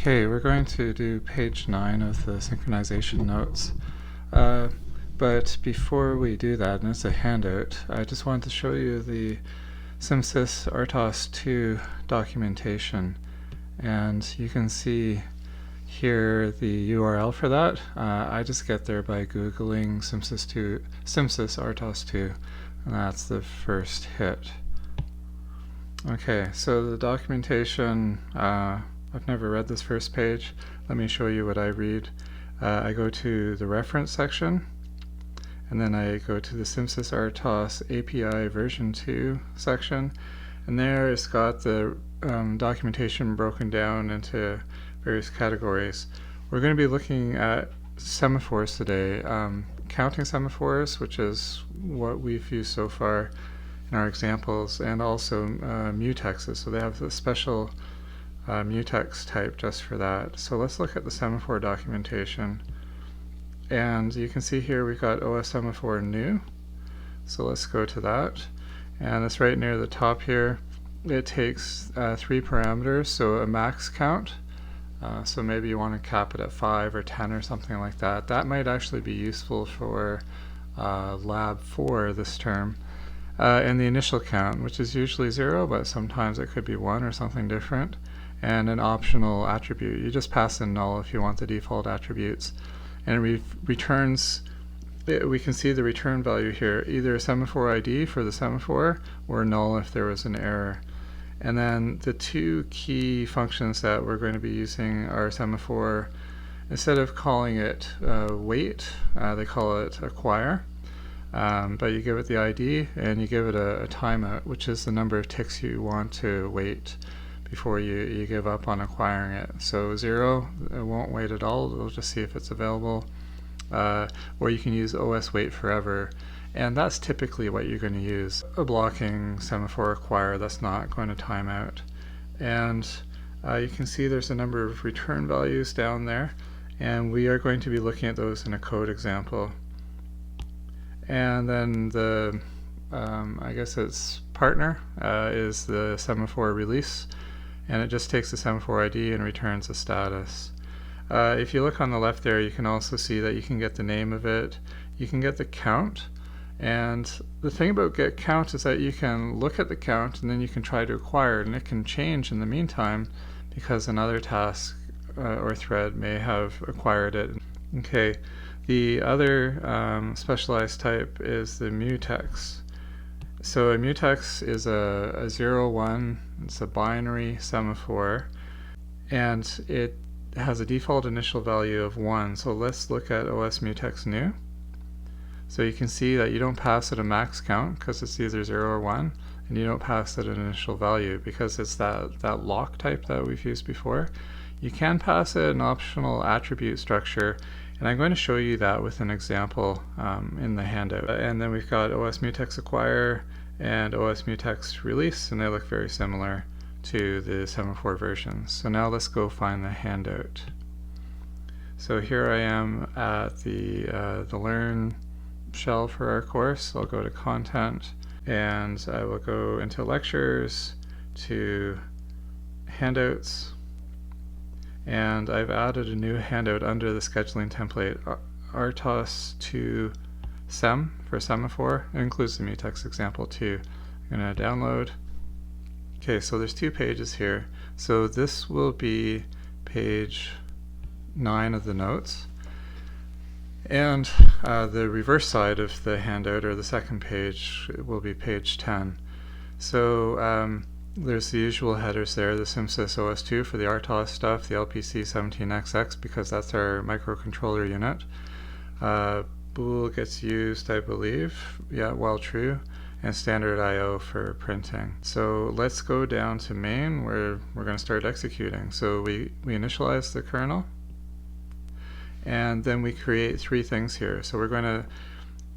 Okay, we're going to do page 9 of the synchronization notes. But before we do that, and it's a handout, I just wanted to show you the SimSys RTOS 2 documentation. And you can see here the URL for that. I just get there by Googling SimSys RTOS 2, and that's the first hit. Okay, so the documentation, I've never read this first page. Let me show you what I read. I go to the reference section, and then I go to the SimSys RTOS API version 2 section, and there it's got the documentation broken down into various categories. We're going to be looking at semaphores today, counting semaphores, which is what we've used so far in our examples, and also mutexes. So they have a special mutex type just for that. So let's look at the semaphore documentation. And you can see here we've got OS semaphore new. So let's go to that. And it's right near the top here. It takes 3 parameters, so a max count. So maybe you want to cap it at 5 or 10 or something like that. That might actually be useful for lab 4 this term. And the initial count, which is usually 0, but sometimes it could be 1 or something different. And an optional attribute. You just pass in null if you want the default attributes. And it returns, we can see the return value here, either a semaphore ID for the semaphore or null if there was an error. And then the 2 key functions that we're going to be using are semaphore. Instead of calling it wait, they call it acquire. But you give it the ID and you give it a timeout, which is the number of ticks you want to wait before you give up on acquiring it. So 0, it won't wait at all, it'll just see if it's available. Or you can use OS wait forever, and that's typically what you're going to use. A blocking semaphore acquire, that's not going to time out. And you can see there's a number of return values down there, and we are going to be looking at those in a code example. And then the, I guess it's partner, is the semaphore release, and it just takes the semaphore ID and returns a status. If you look on the left there, you can also see that you can get the name of it, you can get the count, and the thing about get count is that you can look at the count and then you can try to acquire it, and it can change in the meantime because another task or thread may have acquired it. Okay. The other specialized type is the mutex. So a mutex is a 0, 1, it's a binary semaphore, and it has a default initial value of 1. So let's look at OS mutex new. So you can see that you don't pass it a max count because it's either 0 or 1, and you don't pass it an initial value because it's that lock type that we've used before. You can pass it an optional attribute structure, and I'm going to show you that with an example in the handout. And then we've got OS mutex acquire and OS mutex release, and they look very similar to the semaphore versions. So now let's go find the handout. So here I am at the Learn shell for our course. I'll go to Content, and I will go into Lectures, to Handouts, and I've added a new handout under the scheduling template, RTOS 2 sem for semaphore. It includes the mutex example too. I'm going to download. Okay, so there's 2 pages here. So this will be page 9 of the notes. And the reverse side of the handout, or the second page, will be page 10. So there's the usual headers there, the SimSys OS 2 for the RTOS stuff, the LPC17XX because that's our microcontroller unit. Bool gets used, I believe, yeah, while true, and standard I/O for printing. So let's go down to main where we're going to start executing. So we initialize the kernel, and then we create 3 things here. So we're going to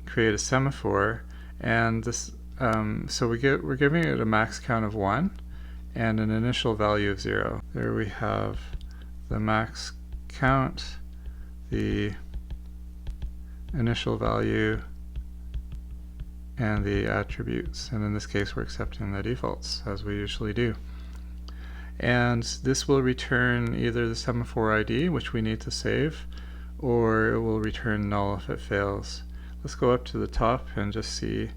create a semaphore, and this so we're giving it a max count of 1 and an initial value of 0. There we have the max count, the initial value, and the attributes. And in this case, we're accepting the defaults, as we usually do. And this will return either the semaphore ID, which we need to save, or it will return null if it fails. Let's go up to the top and just see.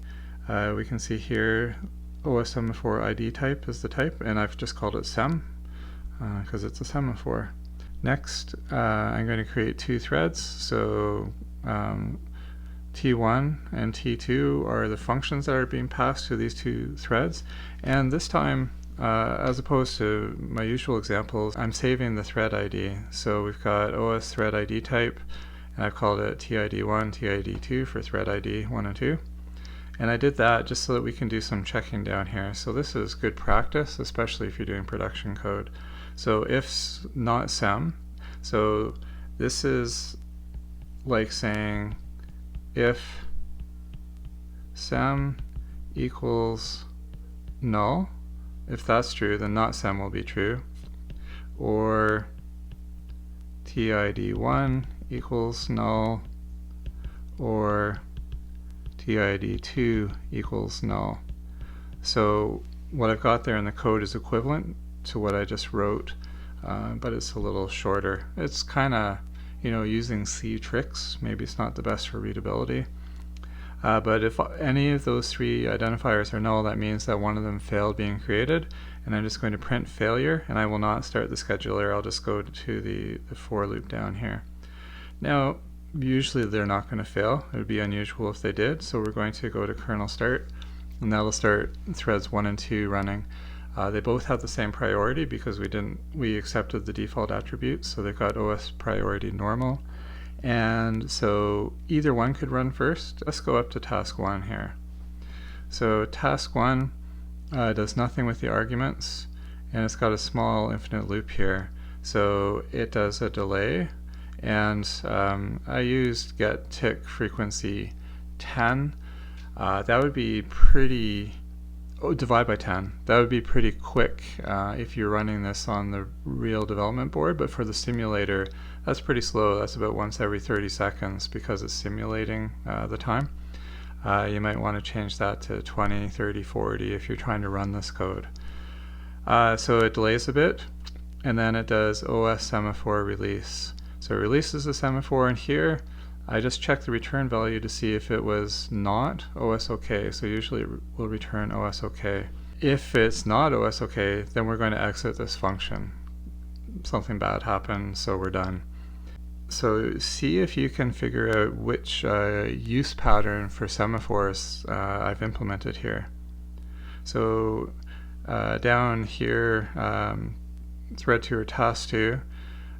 We can see here OS semaphore ID type is the type, and I've just called it sem because it's a semaphore. Next, I'm going to create two threads. So T1 and T2 are the functions that are being passed to these two threads. And this time, as opposed to my usual examples, I'm saving the thread ID. So we've got OS thread ID type, and I've called it TID1, TID2 for thread ID 1 and 2. And I did that just so that we can do some checking down here. So this is good practice, especially if you're doing production code. So if not sem, so this is like saying if sem equals null, if that's true, then not sem will be true, or TID1 equals null, or TID2 equals null. So what I've got there in the code is equivalent to what I just wrote, but it's a little shorter. It's kind of, using C tricks. Maybe it's not the best for readability. But if any of those three identifiers are null, that means that one of them failed being created, and I'm just going to print failure, and I will not start the scheduler. I'll just go to the for loop down here. Now, usually they're not going to fail. It would be unusual if they did, so we're going to go to kernel start, and that'll start threads 1 and 2 running. They both have the same priority because we accepted the default attributes, so they've got OS priority normal. And so either one could run first. Let's go up to task 1 here. So task 1 does nothing with the arguments, and it's got a small infinite loop here. So it does a delay, and I used get tick frequency 10. That would be pretty, divide by 10. That would be pretty quick if you're running this on the real development board, but for the simulator, that's pretty slow. That's about once every 30 seconds because it's simulating the time. You might want to change that to 20, 30, 40 if you're trying to run this code. So it delays a bit, and then it does OS semaphore release. So it releases the semaphore, and here I just check the return value to see if it was not OS OK. So usually it will return OS OK. If it's not OS OK, then we're going to exit this function. Something bad happened, so we're done. So see if you can figure out which use pattern for semaphores I've implemented here. So down here, thread 2 or task 2,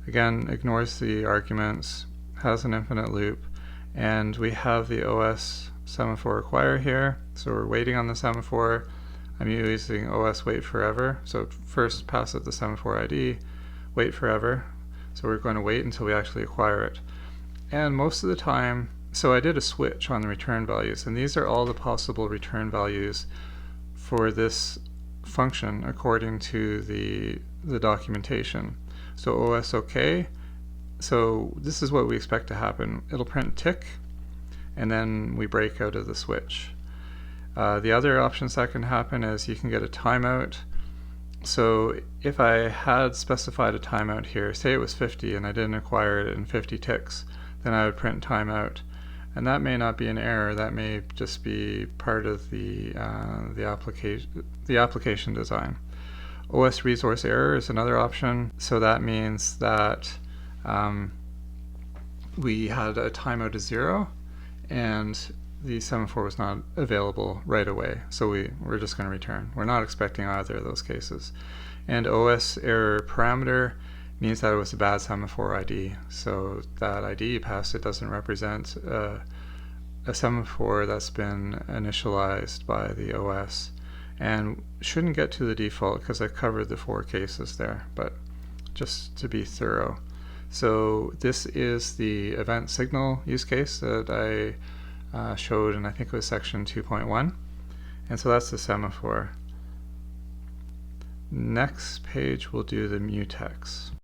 again, ignores the arguments, has an infinite loop, and we have the OS semaphore acquire here. So we're waiting on the semaphore. I'm using OS wait forever. So first pass it the semaphore ID, wait forever. So we're going to wait until we actually acquire it. And most of the time, so I did a switch on the return values, and these are all the possible return values for this function according to the documentation. So OS OK, so this is what we expect to happen. It'll print tick, and then we break out of the switch. The other options that can happen is you can get a timeout. So if I had specified a timeout here, say it was 50 and I didn't acquire it in 50 ticks, then I would print timeout. And that may not be an error, that may just be part of the application design. OS resource error is another option, so that means that we had a timeout of 0 and the semaphore was not available right away, so we're just going to return. We're not expecting either of those cases. And OS error parameter means that it was a bad semaphore ID, so that ID you passed, it doesn't represent a semaphore that's been initialized by the OS, and shouldn't get to the default because I covered the 4 cases there, but just to be thorough. So this is the event signal use case that I showed in, I think it was section 2.1, and so that's the semaphore. Next page we'll do the mutex.